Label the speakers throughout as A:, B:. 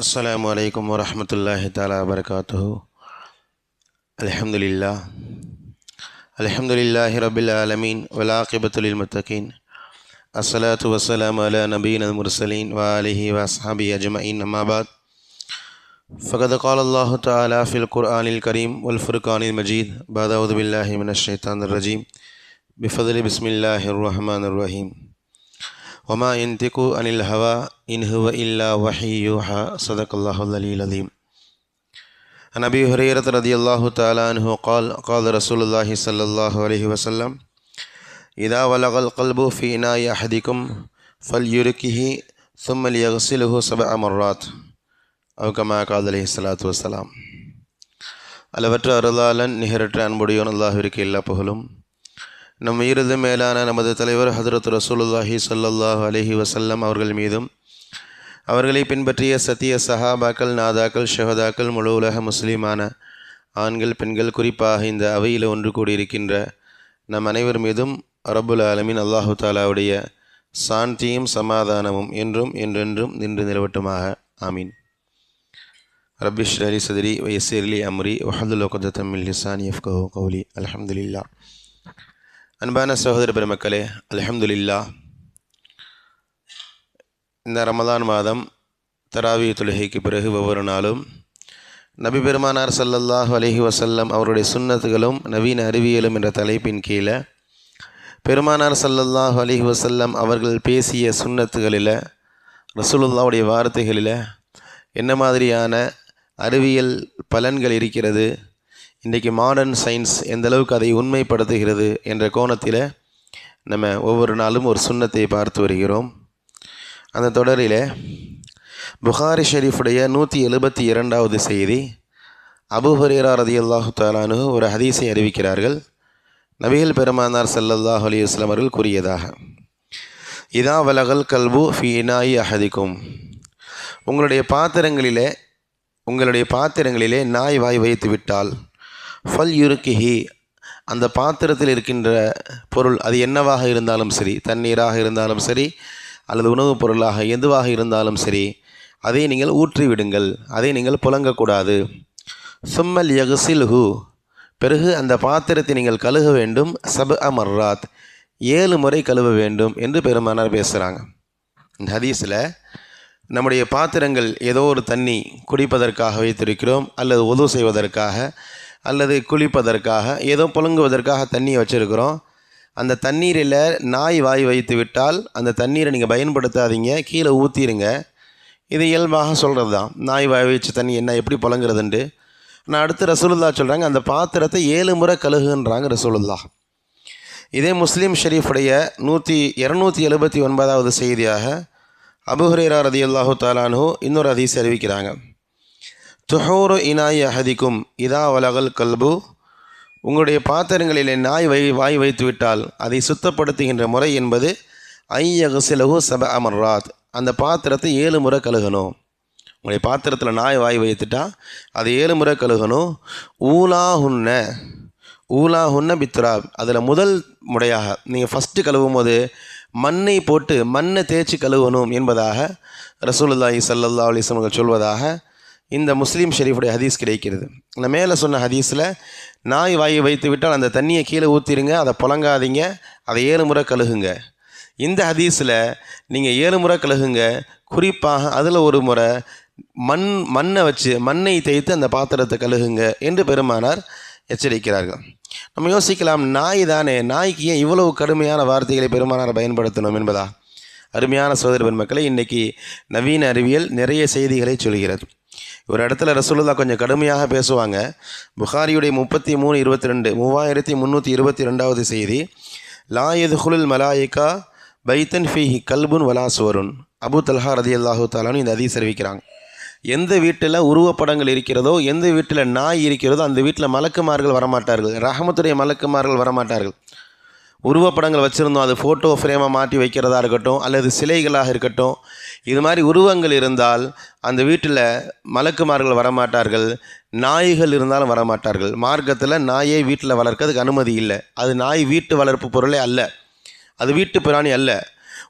A: அஸ்ஸலாமு அலைக்கும் வரஹ்மத்துல்லாஹி தஆலா வபரகாத்துஹு. அல்ஹம்துலில்லாஹ் அல்ஹம்துலில்லாஹி ரப்பில் ஆலமீன் வல் ஆகிபத்து லில் முத்தகீன். அஸ்ஸலாத்து வஸ்ஸலாமு அலா நபியினல் முர்சலீன் வ ஆலிஹி வ அஸ்ஹாபிஹி அஜ்மஈன். அம்மா பஅத். ஃபகத் கால அல்லாஹு தஆலா ஃபில் குர்ஆனில் கரீம் வல் ஃபுர்கானில் மஜீத். பஅத அஊது பில்லாஹி மினஷ் ஷைத்தானிர் ரஜீம். பிஃபத்லி பிஸ்மில்லாஹிர் ரஹ்மானிர் ரஹீம். وما ينطق عن الهوى إن هو إلا وحي يوحى. صدق الله العلي العظيم. عن أبي هريرة رضي الله تعالى عنه قال قال رسول الله صلى الله عليه وسلم إذا ولغ القلب في إناء أحدكم فليركه ثم ليغسله 7 مرات أو كما قال عليه الصلاة والسلام. அளவற்ற அருளாளன் நிகரற்ற அன்புடையோன் அல்லாஹ்விற்கு எல்லா புகழும். நம் உயிரது மேலான நமது தலைவர் ஹதரத் ரசூலுல்லாஹி ஸல்லல்லாஹு அலைஹி வஸல்லம் அவர்கள் மீதும் அவர்களை பின்பற்றிய சத்திய சஹாபாக்கள், நாதாக்கள், ஷஹதாக்கள், முழு உலக முஸ்லீமான ஆண்கள், பெண்கள், குறிப்பாக இந்த அவையில் ஒன்று கூடியிருக்கின்ற நம் அனைவர் மீதும் ரப்புல் ஆலமீன் அல்லாஹு தாலாவுடைய சாந்தியும் சமாதானமும் என்றும் என்றென்றும் நின்று நிலவட்டுமாக. ஆமீன். ரப்பி ஷ்ரஹ் லி ஸத்ரி வ யஸ்ஸிர் லி அம்ரி வஹ்லுல் உக்தத்தம் மின் லிசானி யஃப்கஹு கௌலி. அல்ஹம்துலில்லாஹ். அன்பான சகோதர பெருமக்களே, அல்ஹம்துலில்லாஹ். இந்த ரமலான் மாதம் தராவி தொழுகைக்கு பிறகு ஒவ்வொரு நாளும் நபி பெருமானார் ஸல்லல்லாஹு அலைஹி வஸல்லம் அவருடைய சுன்னத்துகளும் நவீன அறிவியலும் என்ற தலைப்பின் கீழே பெருமானார் ஸல்லல்லாஹு அலைஹி வஸல்லம் அவர்கள் பேசிய சுன்னத்துகளில், ரசூலுல்லாஹ்வுடைய வார்த்தைகளில் என்ன மாதிரியான அறிவியல் பலன்கள் இருக்கிறது, இன்றைக்கி மாடர்ன் சயின்ஸ் எந்தளவுக்கு அதை உண்மைப்படுத்துகிறது என்ற கோணத்தில் நம்ம ஒவ்வொரு நாளும் ஒரு சுன்னத்தை பார்த்து வருகிறோம். அந்த தொடரில் புகாரி ஷெரீஃபுடைய 172வது செய்தி, அபூ ஹுரைரா ரலியல்லாஹு தஆலா அன்ஹு ஒரு ஹதீஸை அறிவிக்கிறார்கள். நபிகள் பெருமானார் ஸல்லல்லாஹு அலைஹி வஸல்லம் அவர்கள் கூறியதாக, இதா வலகல் கல்பு ஃபி இனாஇ அஹதிக்கும், உங்களுடைய பாத்திரங்களிலே நாய் வாய் வைத்து விட்டால் ஃபல் யுருக்கிஹி, அந்த பாத்திரத்தில் இருக்கின்ற பொருள் அது என்னவாக இருந்தாலும் சரி, தண்ணீராக இருந்தாலும் சரி அல்லது உணவுப் பொருளாக எதுவாக இருந்தாலும் சரி, அதை நீங்கள் ஊற்றி விடுங்கள், அதை நீங்கள் புழங்கக்கூடாது. சும்மல் யகுசில்ஹு, பிறகு அந்த பாத்திரத்தை நீங்கள் கழுக வேண்டும். 7 மர்ராத், 7 முறை கழுவ வேண்டும் என்று பெருமானார் பேசுகிறாங்க. இந்த ஹதீஸில் நம்முடைய பாத்திரங்கள் ஏதோ ஒரு தண்ணி குடிப்பதற்காக வைத்திருக்கிறோம், அல்லது உது செய்வதற்காக அல்லது குளிப்பதற்காக ஏதோ புழங்குவதற்காக தண்ணியை வச்சுருக்கிறோம். அந்த தண்ணீரில் நாய் வாய் வைத்து விட்டால் அந்த தண்ணீரை நீங்கள் பயன்படுத்தாதீங்க, கீழே ஊற்றிடுங்க. இது இயல்பாக சொல்கிறது தான், நாய் வாய் வச்சு தண்ணி என்ன எப்படி புழங்குறதுண்டு. நான் அடுத்து ரசூலுல்லாஹ் சொல்கிறாங்க, அந்த பாத்திரத்தை 7 முறை கழுகுன்றாங்க ரசூலுல்லாஹ். இதே முஸ்லீம் ஷெரீஃபுடைய 279வது செய்தியாக அபூ ஹுரைரா ரலியல்லாஹு தஆலா அன்ஹு இன்னொரு ஹதீஸ் அறிவிக்கிறாங்க. துஹூரு இனாஇ அஹதிக்கும் இதா வலகல் கல்பு, உங்களுடைய பாத்திரங்களிலே நாய் வாய் வைத்து விட்டால் அதை சுத்தப்படுத்துகின்ற முறை என்பது ஐயகுசிலஹு 7 மர்ராத், அந்த பாத்திரத்தை 7 முறை கழுகணும். உங்களுடைய பாத்திரத்தில் நாய் வாய் வைத்துட்டா அதை 7 முறை கழுகணும். ஊலாஹுன்ன பித்ராப், அதில் முதல் முறையாக நீங்கள் ஃபஸ்ட்டு கழுவும் போது மண்ணை போட்டு மண்ணை தேய்ச்சி கழுவணும் என்பதாக ரசூலுல்லாஹி ஸல்லல்லாஹு அலைஹி வஸல்லம் சொல்வதாக இந்த முஸ்லீம் ஷெரீஃபுடைய ஹதீஸ் கிடைக்கிறது. நான் மேலே சொன்ன ஹதீஸில் நாய் வாயை வைத்து விட்டால் அந்த தண்ணியை கீழே ஊற்றிடுங்க, அதை புழங்காதீங்க, அதை 7 முறை கழுகுங்க. இந்த ஹதீஸில் நீங்கள் 7 முறை கழுகுங்க, குறிப்பாக அதில் ஒரு முறை மண்ணை வச்சு மண்ணை தேய்த்து அந்த பாத்திரத்தை கழுகுங்க என்று பெருமானார் எச்சரிக்கிறார்கள். நம்ம யோசிக்கலாம், நாய் தானே, நாய்க்கு ஏன் இவ்வளவு கடுமையான வார்த்தைகளை பெருமானார் பயன்படுத்தணும் என்பதா? அருமையான சகோதர பெருமக்களை, இன்றைக்கி நவீன அறிவியல் நிறைய செய்திகளை சொல்கிறது. ஒரு இடத்துல ரசூலுல்லாஹ் கொஞ்சம் கடுமையாக பேசுவாங்க. புகாரியுடைய 3322 செய்தி, லா யதுகுலுல் மலாயிகா பைத்தன் ஃபீஹி கல்புன் வலா சுவருன். அபூ தல்ஹா ரலியல்லாஹு தஆலா இந்த ஹதீஸ் அறிவிக்கிறாங்க. எந்த வீட்டில் உருவப்படங்கள் இருக்கிறதோ, எந்த வீட்டில் நாய் இருக்கிறதோ அந்த வீட்டில் மலக்குமார்கள் வரமாட்டார்கள், ரஹமத்துடைய மலக்குமார்கள் வரமாட்டார்கள். உருவப்படங்கள் வச்சுருந்தோம், அது ஃபோட்டோ ஃப்ரேமாக மாட்டி வைக்கிறதா இருக்கட்டும் அல்லது சிலைகளாக இருக்கட்டும், இது மாதிரி உருவங்கள் இருந்தால் அந்த வீட்டில் மலக்குமார்கள் வரமாட்டார்கள், நாய்கள் இருந்தாலும் வரமாட்டார்கள். மார்க்கத்தில் நாயை வீட்டில் வளர்க்கிறதுக்கு அனுமதி இல்லை. அது நாய் வீட்டு வளர்ப்பு பொருளே அல்ல, அது வீட்டு பிராணி அல்ல.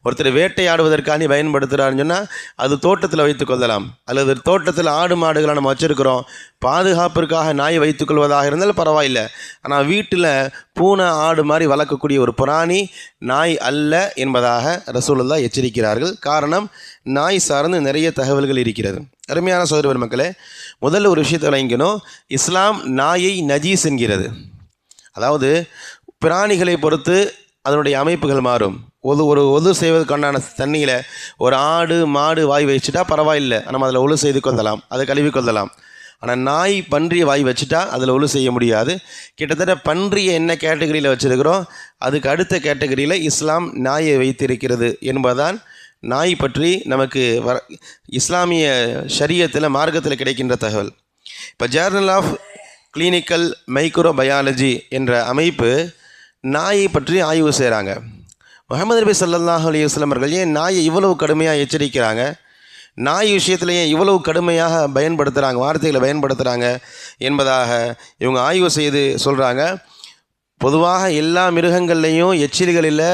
A: ஒருத்தர் வேட்டையாடுவதற்காண்டி பயன்படுத்துகிறாருன்னு சொன்னால் அது தோட்டத்தில் வைத்துக்கொள்ளலாம், அல்லது தோட்டத்தில் ஆடு மாடுகளை நம்ம வச்சுருக்கிறோம், பாதுகாப்பிற்காக நாய் வைத்துக்கொள்வதாக இருந்தாலும் பரவாயில்லை. ஆனால் வீட்டில் பூனை ஆடு மாதிரி வளர்க்கக்கூடிய ஒரு பிராணி நாய் அல்ல என்பதாக ரசூலுல்லாஹ் எச்சரிக்கிறார்கள். காரணம், நாய் சார்ந்து நிறைய தகவல்கள் இருக்கிறது. அருமையான சகோதர மக்களே, முதல்ல ஒரு விஷயத்தை விளங்கணும். இஸ்லாம் நாயை நஜீஸ் என்கிறது. அதாவது பிராணிகளை பொறுத்து அதனுடைய அமைப்புகள் மாறும். ஒது செய்வதற்கான தண்ணியில் ஒரு ஆடு மாடு வாய் வச்சுட்டா பரவாயில்லை, நம்ம அதில் ஒழு செய்து கொள்ளலாம், அதை கழுவி கொள்ளலாம். ஆனால் நாய் பன்றியை வாய் வச்சுட்டா அதில் ஒழு செய்ய முடியாது. கிட்டத்தட்ட பன்றியை என்ன கேட்டகரியில் வச்சுருக்கிறோம், அதுக்கு அடுத்த கேட்டகரியில் இஸ்லாம் நாயை வைத்திருக்கிறது என்பதுதான் நாய் பற்றி நமக்கு இஸ்லாமிய ஷரியத்தில் மார்க்கத்தில் கிடைக்கின்ற தகவல். இப்போ ஜேர்னல் ஆஃப் கிளினிக்கல் மைக்ரோபயாலஜி என்ற அமைப்பு நாயை பற்றி ஆய்வு செய்கிறாங்க. முஹம்மது நபி ஸல்லல்லாஹு அலைஹி வஸல்லம் அவர்கள் ஏன் நாயை இவ்வளவு கடுமையாக எச்சரிக்கிறாங்க, நாய் விஷயத்தில் ஏன் இவ்வளவு கடுமையாக பயன்படுத்துகிறாங்க, வார்த்தைகளை பயன்படுத்துகிறாங்க என்பதாக இவங்க ஆய்வு செய்து சொல்கிறாங்க. பொதுவாக எல்லா மிருகங்கள்லேயும் எச்சில்களில்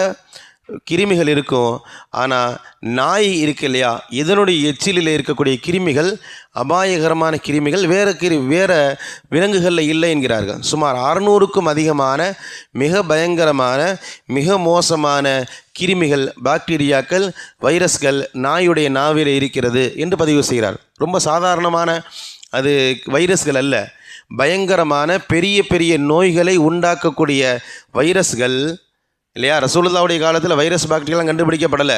A: கிருமிகள் இருக்கும். ஆனால் நாய் இருக்கு இல்லையா, இதனுடைய எச்சிலில் இருக்கக்கூடிய கிருமிகள் அபாயகரமான கிருமிகள் வேறு விலங்குகளில் இல்லை என்கிறார்கள். சுமார் 600க்கும் அதிகமான மிக பயங்கரமான மிக மோசமான கிருமிகள், பாக்டீரியாக்கள், வைரஸ்கள் நாயுடைய நாவில் இருக்கிறது என்று பதிவு செய்கிறார். ரொம்ப சாதாரணமான அது வைரஸ்கள் அல்ல, பயங்கரமான பெரிய பெரிய நோய்களை உண்டாக்கக்கூடிய வைரஸ்கள் இல்லையா. ரசூலுல்லாஹ்வுடைய காலத்தில் வைரஸ் பாக்டீரியாலாம் கண்டுபிடிக்கப்படலை.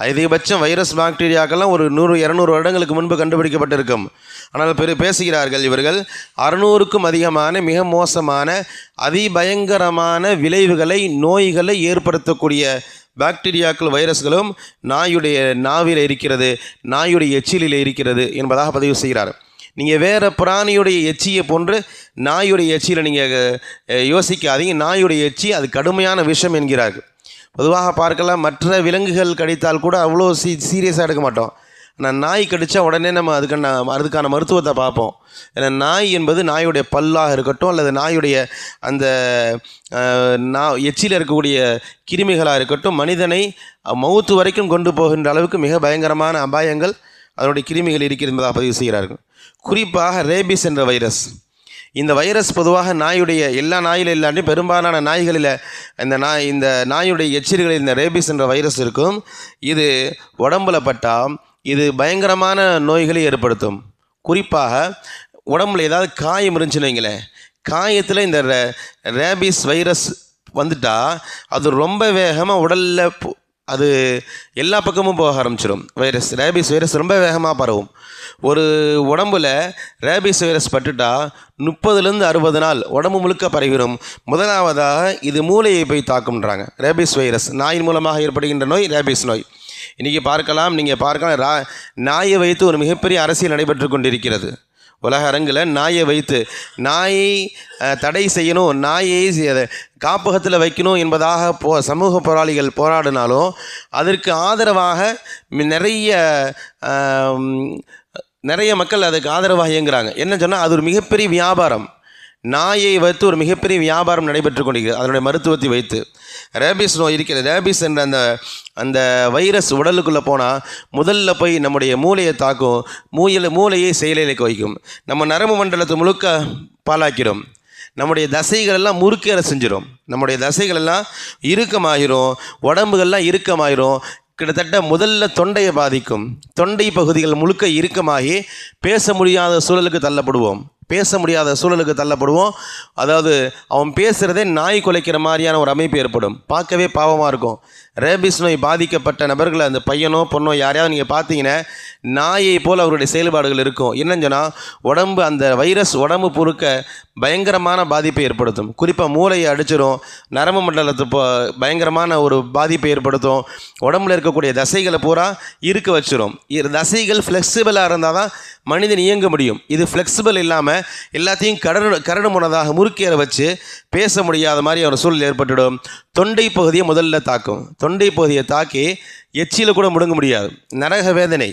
A: அதிகபட்சம் வைரஸ் பாக்டீரியாக்கெல்லாம் ஒரு 100-200 வருடங்களுக்கு முன்பு கண்டுபிடிக்கப்பட்டிருக்கும். ஆனால் பேசுகிறார்கள் இவர்கள் 600க்கும் அதிகமான மிக மோசமான அதிபயங்கரமான விளைவுகளை நோய்களை ஏற்படுத்தக்கூடிய பாக்டீரியாக்கள் வைரஸ்களும் நாயுடைய நாவில் இருக்கிறது, நாயுடைய எச்சிலில் இருக்கிறது என்பதாக பதிவு செய்கிறார். நீங்கள் வேறு பிராணியுடைய எச்சியை போன்று நாயுடைய எச்சியில் நீங்கள் யோசிக்காதீங்க. நாயுடைய எச்சி அது கடுமையான விஷம் என்கிறார்கள். பொதுவாக பார்க்கலாம், மற்ற விலங்குகள் கடித்தால் கூட அவ்வளோ சீரியஸாக எடுக்க மாட்டோம். ஆனால் நாய் கடித்தா உடனே நம்ம அதுக்கான மருத்துவத்தை பார்ப்போம். ஏன்னா நாய் என்பது நாயுடைய பல்லாக இருக்கட்டும், அல்லது நாயுடைய அந்த எச்சியில் இருக்கக்கூடிய கிருமிகளாக இருக்கட்டும், மனிதனை மவுத்து வரைக்கும் கொண்டு போகின்ற அளவுக்கு மிக பயங்கரமான அபாயங்கள் அதனுடைய கிருமிகள் இருக்கிறது என்பதாக பதிவு செய்கிறார்கள். குறிப்பாக ரேபிஸ் என்ற வைரஸ். இந்த வைரஸ் பொதுவாக நாயுடைய எல்லா நாயிலும் இல்லாட்டி பெரும்பாலான நாய்களில் இந்த நாயுடைய எச்சில்களில் இந்த ரேபிஸ் என்ற வைரஸ் இருக்கும். இது உடம்புல பட்டால் இது பயங்கரமான நோய்களை ஏற்படுத்தும். குறிப்பாக உடம்புல ஏதாவது காயம் இருந்துச்சுன்னு வைங்களேன், காயத்தில் இந்த ரேபிஸ் வைரஸ் வந்துட்டால் அது ரொம்ப வேகமாக உடலில் அது எல்லா பக்கமும் போக ஆரம்பிச்சிடும். ரேபிஸ் வைரஸ் ரொம்ப வேகமாக பரவும். ஒரு உடம்பில் ரேபிஸ் வைரஸ் பட்டுட்டா 30லேருந்து 60 நாள் உடம்பு முழுக்க பரவிடும். முதலாவதாக இது மூளையை போய் தாக்கும்ன்றாங்க. ரேபிஸ் வைரஸ் நாயின் மூலமாக ஏற்படுகின்ற நோய் ரேபிஸ் நோய். இன்றைக்கி நீங்கள் பார்க்கலாம் நாயை வைத்து ஒரு மிகப்பெரிய அரசியல் நடைபெற்று கொண்டிருக்கிறது. உலக அரங்கில் நாயை வைத்து நாயை தடை செய்யணும், நாயை காப்பகத்தில் வைக்கணும் என்பதாக சமூக போராளிகள் போராடினாலும் அதற்கு ஆதரவாக நிறைய மக்கள் அதுக்கு ஆதரவாக இயங்குகிறாங்க. என்ன சொன்னால் அது ஒரு மிகப்பெரிய வியாபாரம். நாயை வைத்து ஒரு மிகப்பெரிய வியாபாரம் நடைபெற்று கொண்டிருக்கிறது. அதனுடைய மருத்துவத்தை வைத்து ரேபிஸ் நோய் இருக்கிறது. ரேபிஸ் என்ற அந்த வைரஸ் உடலுக்குள்ளே போனால் முதல்ல போய் நம்முடைய மூளையை தாக்கும், மூளையை செயலிழக்க வைக்கும், நம்ம நரம்பு மண்டலத்தை முழுக்க பாலாக்கிடும், நம்முடைய தசைகள் எல்லாம் முறுக்கேற செஞ்சிடும், நம்முடைய தசைகள் எல்லாம் இறுக்கமாகிரும், உடம்புகள்லாம் இறுக்கமாகிரும். கிட்டத்தட்ட முதல்ல தொண்டையை பாதிக்கும், தொண்டை பகுதிகள் முழுக்க இறுக்கமாகி பேச முடியாத சூழலுக்கு தள்ளப்படுவோம். அதாவது அவன் பேசுகிறதே நாய் குலைக்கிற மாதிரியான ஒரு அமைப்பு ஏற்படும். பார்க்கவே பாவமாக இருக்கும். ரேபிஸ் நோய் பாதிக்கப்பட்ட நபர்கள், அந்த பையனோ பொண்ணோ யாரையாவது நீங்கள் பார்த்தீங்கன்னா நாயை போல் அவருடைய செயல்பாடுகள் இருக்கும். என்னன்னு சொன்னால் அந்த வைரஸ் உடம்பு பொறுக்க பயங்கரமான பாதிப்பை ஏற்படுத்தும். குறிப்பாக மூளையை அடிச்சிடும், நரம்பு மண்டலத்தை பயங்கரமான ஒரு பாதிப்பை ஏற்படுத்தும், உடம்புல இருக்கக்கூடிய தசைகளை பூரா இருக்க வச்சிடும். தசைகள் ஃப்ளெக்சிபிளாக இருந்தால் தான் மனிதன் இயங்க முடியும். இது ஃப்ளெக்சிபிள் இல்லாமல் எல்லாத்தையும் கரடு முனதாக முறுக்கேற வச்சு பேச முடியாத மாதிரி ஒரு சூழல் ஏற்பட்டுடும். தொண்டை பகுதியை முதல்ல தாக்கும். தொண்டை பகுதியை தாக்கி எச்சியில் கூட முடங்க முடியாது, நரக வேதனை.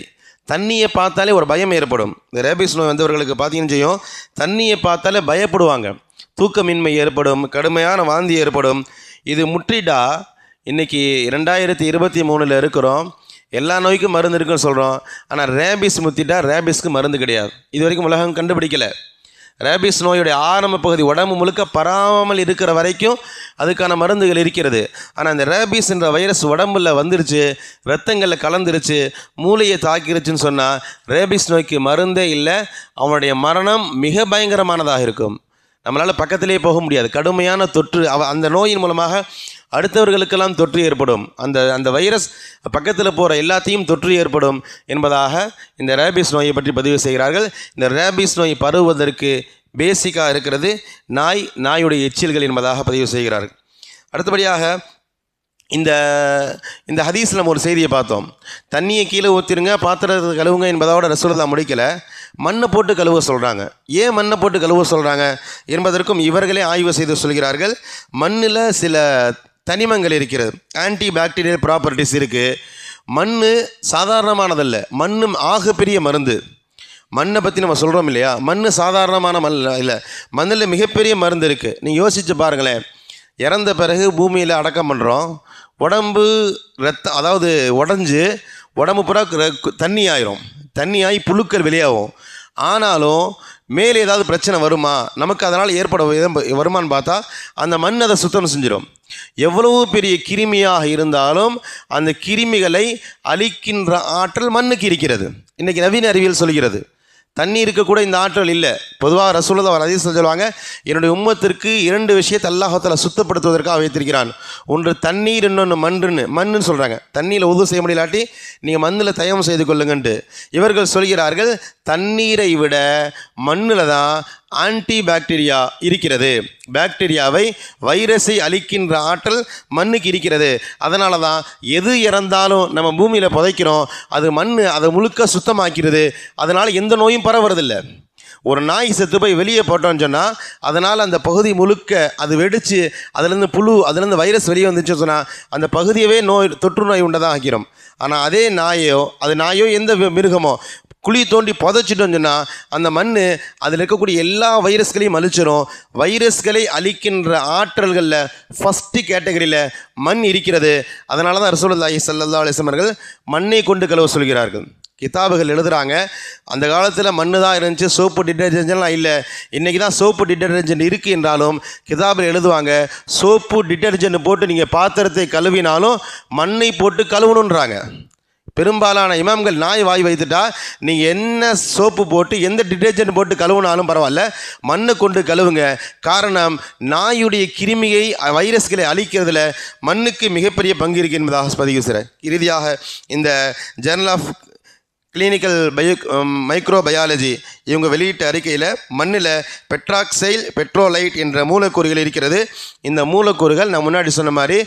A: தண்ணியை பார்த்தாலே ஒரு பயம் ஏற்படும். இந்த ரேபிஸ் நோய் வந்தவர்களுக்கு பார்த்தீங்கன்னு செய்யும், தண்ணியை பார்த்தாலே பயப்படுவாங்க, தூக்கமின்மை ஏற்படும், கடுமையான வாந்தி ஏற்படும். இது முற்றிட்டா இன்றைக்கி 2023 இருக்கிறோம். எல்லா நோய்க்கும் மருந்து இருக்குன்னு சொல்கிறோம். ஆனால் ரேபிஸ் முத்திட்டா ரேபிஸ்க்கு மருந்து கிடையாது. இது வரைக்கும் உலகம் கண்டுபிடிக்கலை. ரேபிஸ் நோயுடைய ஆரம்ப பகுதி உடம்பு முழுக்க பராமல் இருக்கிற வரைக்கும் அதுக்கான மருந்துகள் இருக்கிறது. ஆனால் அந்த ரேபிஸ் என்ற வைரஸ் உடம்புல வந்துருச்சு, ரத்தங்களில் கலந்துருச்சு, மூளையை தாக்கிருச்சுன்னு சொன்னால் ரேபிஸ் நோய்க்கு மருந்தே இல்லை. அவனுடைய மரணம் மிக பயங்கரமானதாக இருக்கும். நம்மளால் பக்கத்திலே போக முடியாது. கடுமையான தொற்று அந்த நோயின் மூலமாக அடுத்தவர்களுக்கெல்லாம் தொற்று ஏற்படும். அந்த வைரஸ் பக்கத்தில் போகிற எல்லாத்தையும் தொற்று ஏற்படும் என்பதாக இந்த ரேபிஸ் நோயை பற்றி பதிவு செய்கிறார்கள். இந்த ரேபிஸ் நோய் பரவுவதற்கு பேசிக்காக இருக்கிறது நாயுடைய எச்சில்கள் என்பதாக பதிவு செய்கிறார்கள். அடுத்தபடியாக இந்த ஹதீஸில் நம்ம ஒரு செய்தியை பார்த்தோம். தண்ணியை கீழே ஊற்றிருங்க, பாத்திரத்தை கழுவுங்க என்பதோட ரசூலுல்லாஹ் முடிக்கலை, மண்ணை போட்டு கழுவ சொல்கிறாங்க. ஏன் மண்ணை போட்டு கழுவ சொல்கிறாங்க என்பதற்கும் இவர்களே ஆய்வு செய்து சொல்கிறார்கள். மண்ணில் சில தனிமங்கள் இருக்கிறது, ஆன்டி பாக்டீரியல் ப்ராப்பர்ட்டிஸ் இருக்குது. மண் சாதாரணமானதல்ல, மண் ஆகப்பெரிய மருந்து. மண்ணை பற்றி நம்ம சொல்கிறோம் இல்லையா, மண் சாதாரணமான மண் இல்லை, மண்ணில் மிகப்பெரிய மருந்து இருக்குது. நீங்கள் யோசித்து பாருங்களேன், இறந்த பிறகு பூமியில் அடக்கம் பண்ணுறோம், உடம்பு அதாவது உடஞ்சி உடம்பு பூரா தண்ணி ஆயிரும், தண்ணி ஆகி புழுக்கள் வெளியாகும். ஆனாலும் மேலே ஏதாவது பிரச்சனை வருமா, நமக்கு அதனால் ஏற்பட வருமானு பார்த்தா அந்த மண் அதை சுத்தம் செஞ்சிடும். எவ்வளவு பெரிய கிருமியாக இருந்தாலும் அந்த கிருமிகளை அழிக்கின்ற ஆற்றல் மண்ணுக்கு இருக்கிறது. இன்றைக்கி நவீன அறிவியல் சொல்கிறது. தண்ணீருக்கு கூட இந்த ஆற்றல் இல்லை. பொதுவாக ரசூலுல்லாஹ் ஒரு ஹதீஸ் சொல்லுவாங்க, என்னுடைய உம்மத்திற்கு 2 விஷயத்தை அல்லாஹ் தஆலா சுத்தப்படுத்துவதற்காக வைத்திருக்கிறான். ஒன்று தண்ணீர், இன்னொன்று மண்ணுன்னு சொல்கிறாங்க. தண்ணியில் உது செய்ய முடியலாட்டி நீங்கள் மண்ணில் தயமம் செய்து கொள்ளுங்கன்ட்டு இவர்கள் சொல்கிறார்கள். தண்ணீரை விட மண்ணில் தான் ஆன்டி பாக்டீரியா இருக்கிறது. பாக்டீரியாவை வைரஸை அழிக்கின்ற ஆற்றல் மண்ணுக்கு இருக்கிறது. அதனால தான் எது இறந்தாலும் நம்ம பூமியில் புதைக்கிறோம், அது மண் அதை முழுக்க சுத்தமாக்கிறது. அதனால் எந்த நோயும் பரவுறதில்லை. ஒரு நாய் செத்து போய் வெளியே போட்டோன்னு சொன்னால் அதனால் அந்த பகுதி முழுக்க அது வெடித்து அதுலேருந்து புழு, அதுலேருந்து வைரஸ் வெளியே வந்துச்சுன்னு சொன்னால் அந்த பகுதியவே தொற்று நோய் உண்டதாக ஆக்கிறோம். ஆனால் அதே நாயோ எந்த மிருகமோ குழி தோண்டி புதைச்சிட்டோன்னு சொன்னால் அந்த மண் அதில் இருக்கக்கூடிய எல்லா வைரஸ்களையும் அழிச்சிடும். வைரஸ்களை அழிக்கின்ற ஆற்றல்களில் ஃபஸ்ட்டு கேட்டகரியில் மண் இருக்கிறது. அதனால தான் ரசூலுல்லாஹி ஸல்லல்லாஹு அலைஹி வஸல்லம் அவர்கள் மண்ணை கொண்டு கழுவ சொல்கிறார்கள். கிதாபுகள் எழுதுகிறாங்க, அந்த காலத்தில் மண்ணு தான் இருந்துச்சு, சோப்பு டிட்டர்ஜென்ட்லாம் இல்லை. இன்றைக்கி தான் சோப்பு டிட்டர்ஜென்ட் இருக்குது என்றாலும் கிதாபில் எழுதுவாங்க, சோப்பு டிட்டர்ஜென்ட் போட்டு நீங்கள் பாத்திரத்தை கழுவினாலும் மண்ணை போட்டு கழுவணுன்றாங்க. பெரும்பாலான இமாம்கள் நாய் வாய் வைத்துட்டா நீங்கள் என்ன சோப்பு போட்டு எந்த டிட்டர்ஜென்ட் போட்டு கழுவுனாலும் பரவாயில்ல, மண்ணை கொண்டு கழுவுங்க. காரணம், நாயுடைய கிருமியை வைரஸ்களை அழிக்கிறதுல மண்ணுக்கு மிகப்பெரிய பங்கு இருக்குது என்பதாக பதிவு செய்கிறார். இறுதியாக இந்த ஜர்னல் ஆஃப் கிளினிக்கல் மைக்ரோபயாலஜி இவங்க வெளியிட்ட அறிக்கையில் மண்ணில் பெட்ராக்சைல் பெட்ரோலைட் என்ற மூலக்கூறுகள் இருக்கிறது. இந்த மூலக்கூறுகள் நான் முன்னாடி சொன்ன மாதிரி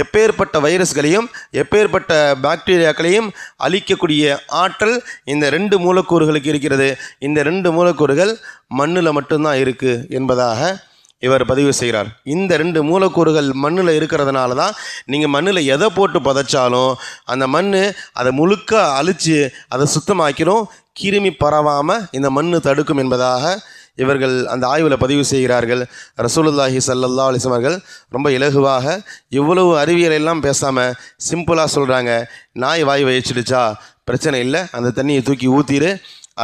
A: எப்பேற்பட்ட வைரஸ்களையும் எப்பேற்பட்ட பாக்டீரியாக்களையும் அழிக்கக்கூடிய ஆற்றல் இந்த 2 மூலக்கூறுகளுக்கு இருக்கிறது. இந்த 2 மூலக்கூறுகள் மண்ணில் மட்டும்தான் இருக்குது என்பதாக இவர் பதிவு செய்கிறார். இந்த 2 மூலக்கூறுகள் மண்ணில் இருக்கிறதுனால தான் நீங்கள் மண்ணில் எதை போட்டு புதைச்சாலும் அந்த மண் அதை முழுக்க அழித்து அதை சுத்தமாக்கிடும், கிருமி பரவாமல் இந்த மண் தடுக்கும் என்பதாக இவர்கள் அந்த ஆய்வில் பதிவு செய்கிறார்கள். ரசூலுல்லாஹி ஸல்லல்லாஹு அலைஹி வஸல்லம் அவர்கள் ரொம்ப இலகுவாக இவ்வளவு அறிவியல் எல்லாம் பேசாமல் சிம்பிளாக சொல்கிறாங்க, நாய் வாய் வச்சிடுச்சா பிரச்சனை இல்லை, அந்த தண்ணியை தூக்கி ஊற்றிடு,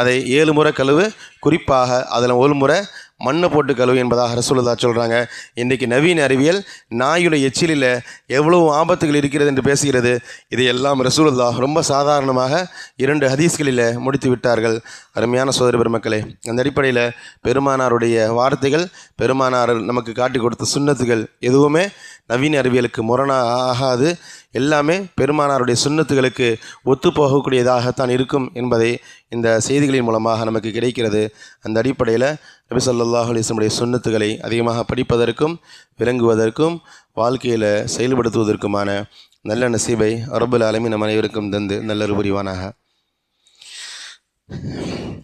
A: அதை 7 முறை கழுவு, குறிப்பாக அதில் 1 முறை மண்ணை போட்டு கழுவு என்பதாக ரசூலுல்லாஹ் சொல்கிறாங்க. இன்றைக்கி நவீன அறிவியல் நாயுடைய எச்சிலில் எவ்வளவு ஆபத்துகள் இருக்கிறது என்று பேசுகிறது. இதையெல்லாம் ரசூலுல்லாஹ் ரொம்ப சாதாரணமாக 2 ஹதீஸ்களில் முடித்து விட்டார்கள். அருமையான சகோதர பெருமக்களே, அந்த அடிப்படையில் பெருமானாருடைய வார்த்தைகள், பெருமானார் நமக்கு காட்டி கொடுத்த சுன்னத்துகள் எதுவுமே நவீன அறிவியலுக்கு முரணாகாது. எல்லாமே பெருமானாருடைய சுன்னத்துகளுக்கு ஒத்துப்போகக்கூடியதாகத்தான் இருக்கும் என்பதை இந்த செய்திகளின் மூலமாக நமக்கு கிடைக்கிறது. அந்த அடிப்படையில் நபி ஸல்லல்லாஹு அலைஹி வஸல்லம் சுன்னத்துகளை அதிகமாக படிப்பதற்கும் விளங்குவதற்கும் வாழ்க்கையில் செயல்படுத்துவதற்குமான நல்ல நசீபை ரப்புல் ஆலமீன் நம் அனைவருக்கும் தந்து நல்லொரு புரிவானாக.